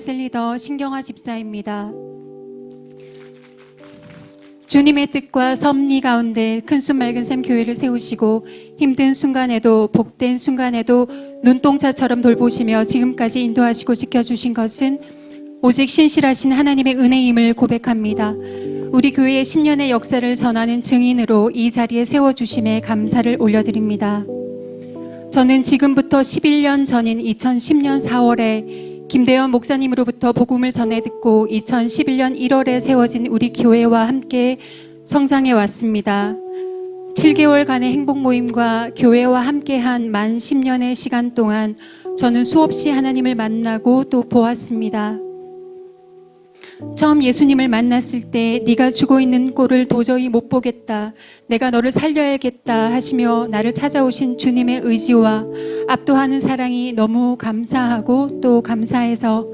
셀리더 신경아 집사입니다. 주님의 뜻과 섭리 가운데 큰순 맑은샘 교회를 세우시고 힘든 순간에도 복된 순간에도 눈동자처럼 돌보시며 지금까지 인도하시고 지켜주신 것은 오직 신실하신 하나님의 은혜임을 고백합니다. 우리 교회의 10년의 역사를 전하는 증인으로 이 자리에 세워주심에 감사를 올려드립니다. 저는 지금부터 11년 전인 2010년 4월에 김대현 목사님으로부터 복음을 전해 듣고 2011년 1월에 세워진 우리 교회와 함께 성장해 왔습니다. 7개월간의 행복 모임과 교회와 함께한 만 10년의 시간 동안 저는 수없이 하나님을 만나고 또 보았습니다. 처음 예수님을 만났을 때 네가 죽어 있는 꼴을 도저히 못 보겠다. 내가 너를 살려야겠다 하시며 나를 찾아오신 주님의 의지와 압도하는 사랑이 너무 감사하고 또 감사해서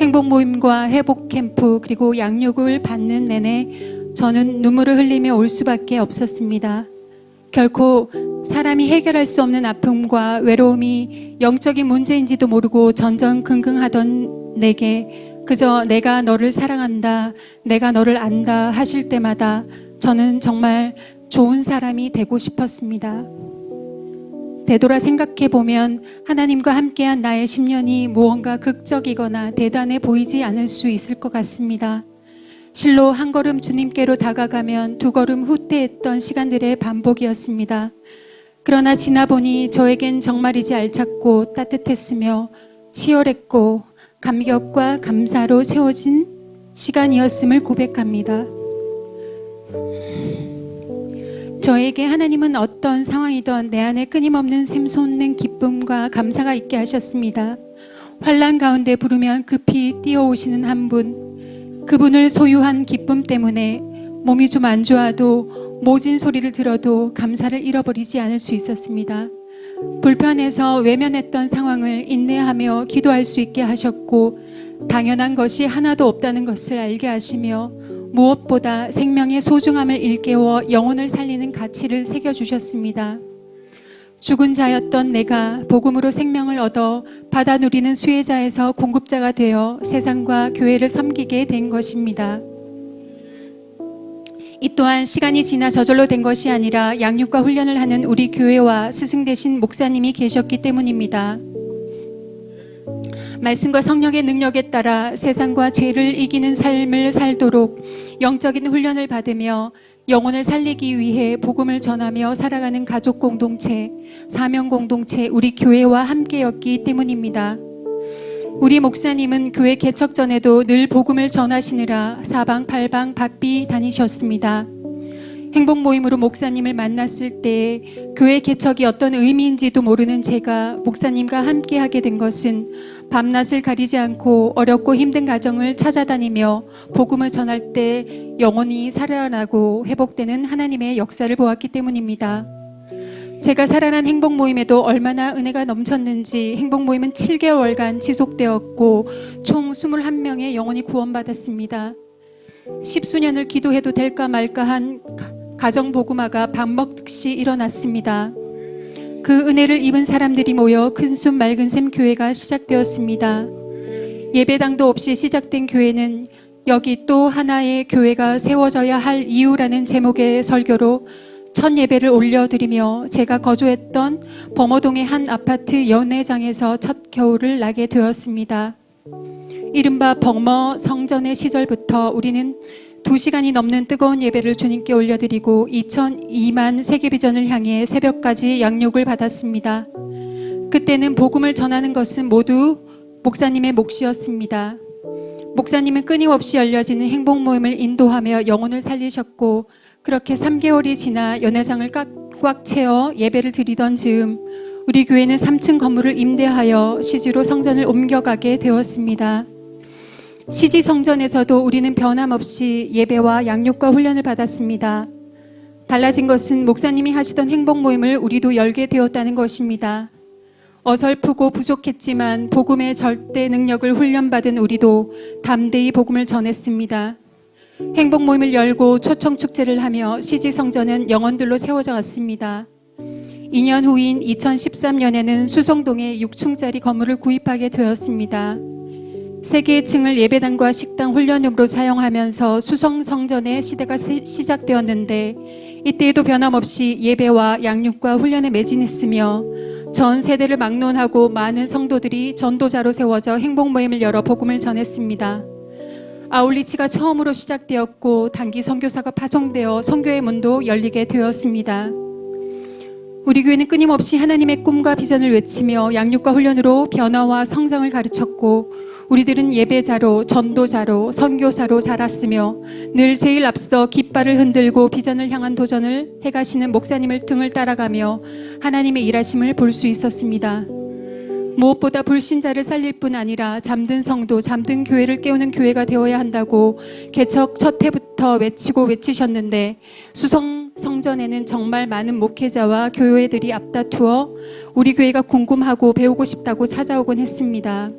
행복 모임과 회복 캠프 그리고 양육을 받는 내내 저는 눈물을 흘리며 올 수밖에 없었습니다. 결코 사람이 해결할 수 없는 아픔과 외로움이 영적인 문제인지도 모르고 전전긍긍하던 내게 그저 내가 너를 사랑한다, 내가 너를 안다 하실 때마다 저는 정말 좋은 사람이 되고 싶었습니다. 되돌아 생각해보면 하나님과 함께한 나의 10년이 무언가 극적이거나 대단해 보이지 않을 수 있을 것 같습니다. 실로 한 걸음 주님께로 다가가면 두 걸음 후퇴했던 시간들의 반복이었습니다. 그러나 지나보니 저에겐 정말이지 알찼고 따뜻했으며 치열했고 감격과 감사로 채워진 시간이었음을 고백합니다. 저에게 하나님은 어떤 상황이든 내 안에 끊임없는 샘솟는 기쁨과 감사가 있게 하셨습니다. 환난 가운데 부르면 급히 뛰어오시는 한 분, 그분을 소유한 기쁨 때문에 몸이 좀 안 좋아도 모진 소리를 들어도 감사를 잃어버리지 않을 수 있었습니다. 불편해서 외면했던 상황을 인내하며 기도할 수 있게 하셨고 당연한 것이 하나도 없다는 것을 알게 하시며 무엇보다 생명의 소중함을 일깨워 영혼을 살리는 가치를 새겨주셨습니다. 죽은 자였던 내가 복음으로 생명을 얻어 받아 누리는 수혜자에서 공급자가 되어 세상과 교회를 섬기게 된 것입니다. 이 또한 시간이 지나 저절로 된 것이 아니라 양육과 훈련을 하는 우리 교회와 스승 되신 목사님이 계셨기 때문입니다. 말씀과 성령의 능력에 따라 세상과 죄를 이기는 삶을 살도록 영적인 훈련을 받으며 영혼을 살리기 위해 복음을 전하며 살아가는 가족 공동체, 사명 공동체 우리 교회와 함께였기 때문입니다. 우리 목사님은 교회 개척 전에도 늘 복음을 전하시느라 사방팔방 바삐 다니셨습니다. 행복 모임으로 목사님을 만났을 때 교회 개척이 어떤 의미인지도 모르는 제가 목사님과 함께하게 된 것은 밤낮을 가리지 않고 어렵고 힘든 가정을 찾아다니며 복음을 전할 때 영혼이 살아나고 회복되는 하나님의 역사를 보았기 때문입니다. 제가 살아난 행복 모임에도 얼마나 은혜가 넘쳤는지 행복 모임은 7개월간 지속되었고 총 21명의 영혼이 구원받았습니다. 10수년을 기도해도 될까 말까 한 가정복음화가 밥 먹듯이 일어났습니다. 그 은혜를 입은 사람들이 모여 큰순 맑은샘 교회가 시작되었습니다. 예배당도 없이 시작된 교회는 여기 또 하나의 교회가 세워져야 할 이유라는 제목의 설교로 첫 예배를 올려드리며 제가 거주했던 범어동의 한 아파트 연회장에서 첫 겨울을 나게 되었습니다. 이른바 범어 성전의 시절부터 우리는 2시간이 넘는 뜨거운 예배를 주님께 올려드리고 2002만 세계비전을 향해 새벽까지 양육을 받았습니다. 그때는 복음을 전하는 것은 모두 목사님의 몫이었습니다. 목사님은 끊임없이 열려지는 행복 모임을 인도하며 영혼을 살리셨고 그렇게 3개월이 지나 연회장을 꽉 채워 예배를 드리던 즈음 우리 교회는 3층 건물을 임대하여 시지로 성전을 옮겨가게 되었습니다. 시지 성전에서도 우리는 변함없이 예배와 양육과 훈련을 받았습니다. 달라진 것은 목사님이 하시던 행복 모임을 우리도 열게 되었다는 것입니다. 어설프고 부족했지만 복음의 절대 능력을 훈련받은 우리도 담대히 복음을 전했습니다. 행복 모임을 열고 초청 축제를 하며 시지 성전은 영혼들로 채워져 갔습니다. 2년 후인 2013년에는 수성동에 6층짜리 건물을 구입하게 되었습니다. 세 개의 층을 예배당과 식당 훈련으로 사용하면서 수성 성전의 시대가 시작되었는데 이때에도 변함없이 예배와 양육과 훈련에 매진했으며 전 세대를 막론하고 많은 성도들이 전도자로 세워져 행복 모임을 열어 복음을 전했습니다. 아울리치가 처음으로 시작되었고 단기 선교사가 파송되어 선교의 문도 열리게 되었습니다. 우리 교회는 끊임없이 하나님의 꿈과 비전을 외치며 양육과 훈련으로 변화와 성장을 가르쳤고 우리들은 예배자로 전도자로 선교사로 자랐으며 늘 제일 앞서 깃발을 흔들고 비전을 향한 도전을 해가시는 목사님을 등을 따라가며 하나님의 일하심을 볼 수 있었습니다. 무엇보다 불신자를 살릴 뿐 아니라 잠든 성도, 잠든 교회를 깨우는 교회가 되어야 한다고 개척 첫 해부터 외치셨는데 수성 성전에는 정말 많은 목회자와 교회들이 앞다투어 우리 교회가 궁금하고 배우고 싶다고 찾아오곤 했습니다.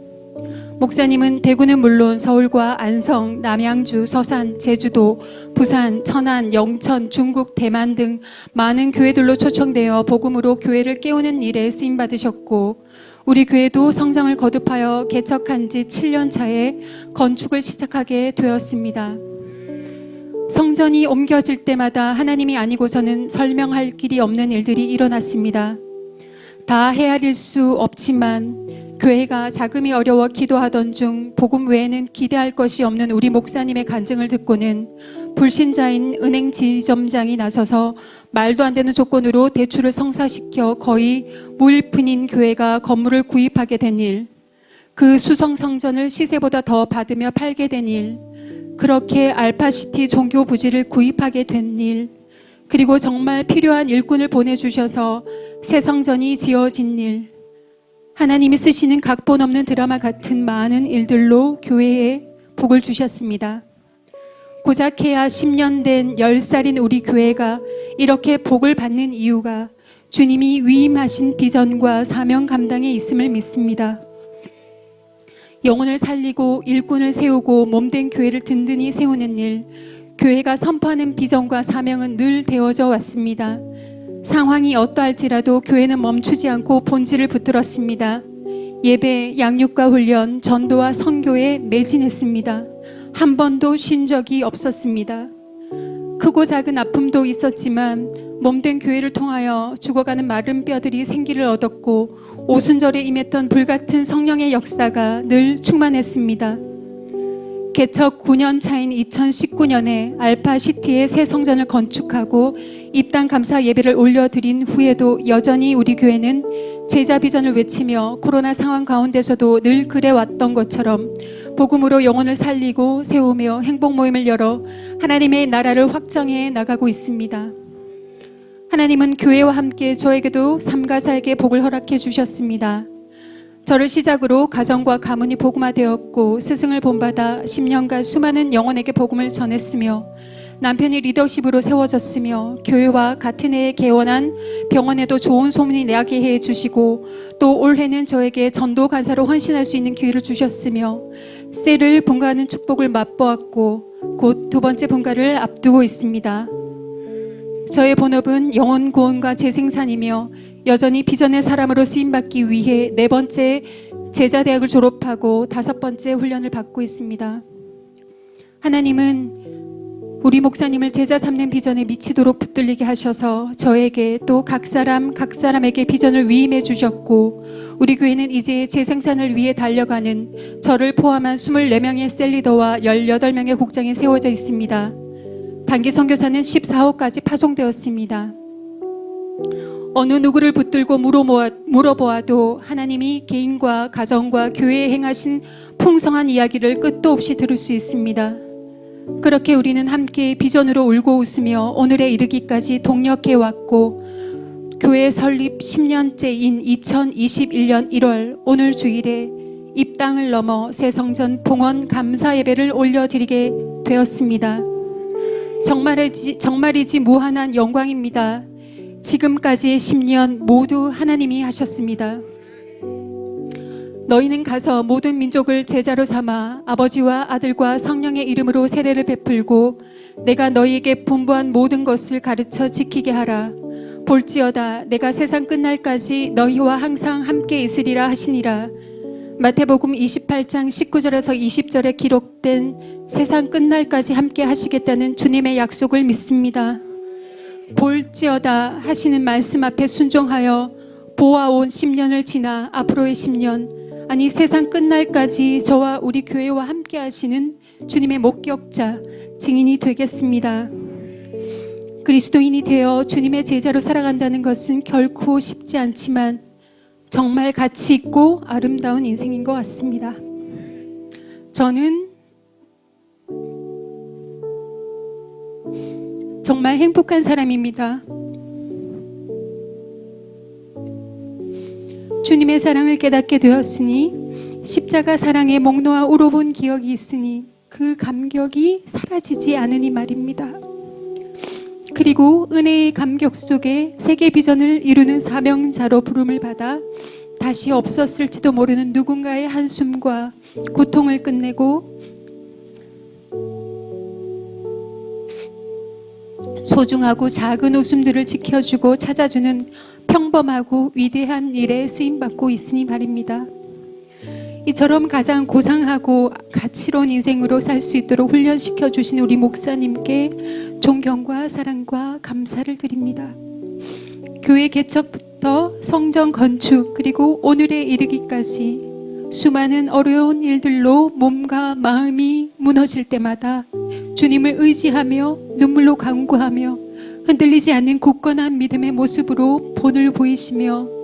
목사님은 대구는 물론 서울과 안성, 남양주, 서산, 제주도, 부산, 천안, 영천, 중국, 대만 등 많은 교회들로 초청되어 복음으로 교회를 깨우는 일에 쓰임받으셨고 우리 교회도 성장을 거듭하여 개척한 지 7년 차에 건축을 시작하게 되었습니다. 성전이 옮겨질 때마다 하나님이 아니고서는 설명할 길이 없는 일들이 일어났습니다. 다 헤아릴 수 없지만 교회가 자금이 어려워 기도하던 중 복음 외에는 기대할 것이 없는 우리 목사님의 간증을 듣고는 불신자인 은행 지점장이 나서서 말도 안 되는 조건으로 대출을 성사시켜 거의 무일푼인 교회가 건물을 구입하게 된 일, 그 수성 성전을 시세보다 더 받으며 팔게 된 일, 그렇게 알파시티 종교 부지를 구입하게 된 일, 그리고 정말 필요한 일꾼을 보내주셔서 새 성전이 지어진 일, 하나님이 쓰시는 각본 없는 드라마 같은 많은 일들로 교회에 복을 주셨습니다. 고작 해야 10년 된 10살인 우리 교회가 이렇게 복을 받는 이유가 주님이 위임하신 비전과 사명 감당에 있음을 믿습니다. 영혼을 살리고 일꾼을 세우고 몸된 교회를 든든히 세우는 일, 교회가 선포하는 비전과 사명은 늘 되어져 왔습니다. 상황이 어떠할지라도 교회는 멈추지 않고 본질을 붙들었습니다. 예배, 양육과 훈련, 전도와 선교에 매진했습니다. 한 번도 쉰 적이 없었습니다. 크고 작은 아픔도 있었지만 몸된 교회를 통하여 죽어가는 마른 뼈들이 생기를 얻었고 오순절에 임했던 불같은 성령의 역사가 늘 충만했습니다. 개척 9년 차인 2019년에 알파시티의 새 성전을 건축하고 입당 감사 예배를 올려드린 후에도 여전히 우리 교회는 제자 비전을 외치며 코로나 상황 가운데서도 늘 그래왔던 것처럼 복음으로 영혼을 살리고 세우며 행복 모임을 열어 하나님의 나라를 확장해 나가고 있습니다. 하나님은 교회와 함께 저에게도 삼가사에게 복을 허락해 주셨습니다. 저를 시작으로 가정과 가문이 복음화되었고 스승을 본받아 10년간 수많은 영혼에게 복음을 전했으며 남편이 리더십으로 세워졌으며 교회와 같은 해에 개원한 병원에도 좋은 소문이 나게 해주시고 또 올해는 저에게 전도 간사로 헌신할 수 있는 기회를 주셨으며 셀을 분가하는 축복을 맛보았고 곧 두 번째 분가를 앞두고 있습니다. 저의 본업은 영혼 구원과 재생산이며 여전히 비전의 사람으로 쓰임받기 위해 4번째 제자대학을 졸업하고 5번째 훈련을 받고 있습니다. 하나님은 우리 목사님을 제자 삼는 비전에 미치도록 붙들리게 하셔서 저에게 또 각 사람에게 비전을 위임해 주셨고 우리 교회는 이제 재생산을 위해 달려가는 저를 포함한 24명의 셀리더와 18명의 국장이 세워져 있습니다. 단기 선교사는 14호까지 파송되었습니다. 어느 누구를 붙들고 물어보아도 하나님이 개인과 가정과 교회에 행하신 풍성한 이야기를 끝도 없이 들을 수 있습니다. 그렇게 우리는 함께 비전으로 울고 웃으며 오늘에 이르기까지 동력해 왔고 교회 설립 10년째인 2021년 1월 오늘 주일에 입당을 넘어 새 성전 봉헌 감사 예배를 올려드리게 되었습니다. 정말이지 무한한 영광입니다. 지금까지의 10년 모두 하나님이 하셨습니다. 너희는 가서 모든 민족을 제자로 삼아 아버지와 아들과 성령의 이름으로 세례를 베풀고 내가 너희에게 분부한 모든 것을 가르쳐 지키게 하라. 볼지어다 내가 세상 끝날까지 너희와 항상 함께 있으리라 하시니라. 마태복음 28장 19절에서 20절에 기록된 세상 끝날까지 함께 하시겠다는 주님의 약속을 믿습니다. 볼지어다 하시는 말씀 앞에 순종하여 보아온 10년을 지나 앞으로의 10년, 아니 세상 끝날까지 저와 우리 교회와 함께 하시는 주님의 목격자, 증인이 되겠습니다. 그리스도인이 되어 주님의 제자로 살아간다는 것은 결코 쉽지 않지만 정말 가치 있고 아름다운 인생인 것 같습니다. 저는 정말 행복한 사람입니다. 주님의 사랑을 깨닫게 되었으니 십자가 사랑에 목 놓아 울어본 기억이 있으니 그 감격이 사라지지 않으니 말입니다. 그리고 은혜의 감격 속에 세계 비전을 이루는 사명자로 부름을 받아 다시 없었을지도 모르는 누군가의 한숨과 고통을 끝내고 소중하고 작은 웃음들을 지켜주고 찾아주는 평범하고 위대한 일에 쓰임받고 있으니 말입니다. 이처럼 가장 고상하고 가치로운 인생으로 살 수 있도록 훈련시켜 주신 우리 목사님께 존경과 사랑과 감사를 드립니다. 교회 개척부터 성전 건축 그리고 오늘에 이르기까지 수많은 어려운 일들로 몸과 마음이 무너질 때마다 주님을 의지하며 눈물로 간구하며 흔들리지 않는 굳건한 믿음의 모습으로 본을 보이시며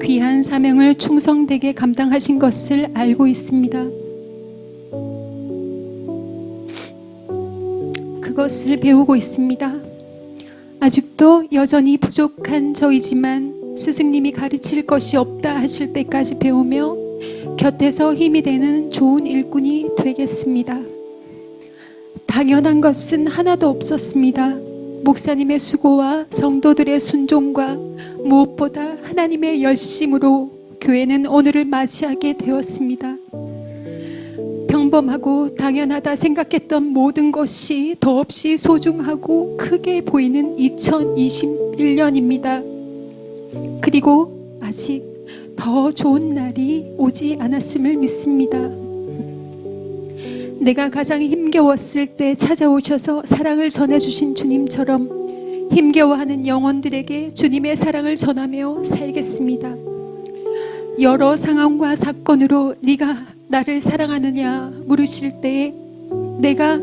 귀한 사명을 충성되게 감당하신 것을 알고 있습니다. 그것을 배우고 있습니다. 아직도 여전히 부족한 저이지만 스승님이 가르칠 것이 없다 하실 때까지 배우며 곁에서 힘이 되는 좋은 일꾼이 되겠습니다. 당연한 것은 하나도 없었습니다. 목사님의 수고와 성도들의 순종과 무엇보다 하나님의 열심으로 교회는 오늘을 맞이하게 되었습니다. 평범하고 당연하다 생각했던 모든 것이 더없이 소중하고 크게 보이는 2021년입니다. 그리고 아직 더 좋은 날이 오지 않았음을 믿습니다. 내가 가장 힘겨웠을 때 찾아오셔서 사랑을 전해주신 주님처럼 힘겨워하는 영혼들에게 주님의 사랑을 전하며 살겠습니다. 여러 상황과 사건으로 네가 나를 사랑하느냐 물으실 때에 내가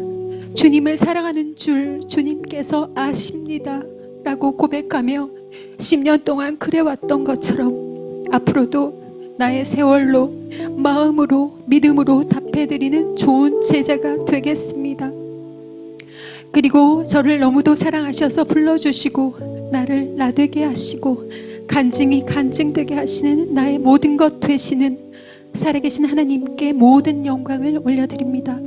주님을 사랑하는 줄 주님께서 아십니다 라고 고백하며 10년 동안 그래왔던 것처럼 앞으로도 나의 세월로 마음으로 믿음으로 답해드리는 좋은 제자가 되겠습니다. 그리고 저를 너무도 사랑하셔서 불러주시고 나를 나되게 하시고 간증이 간증되게 하시는 나의 모든 것 되시는 살아계신 하나님께 모든 영광을 올려드립니다.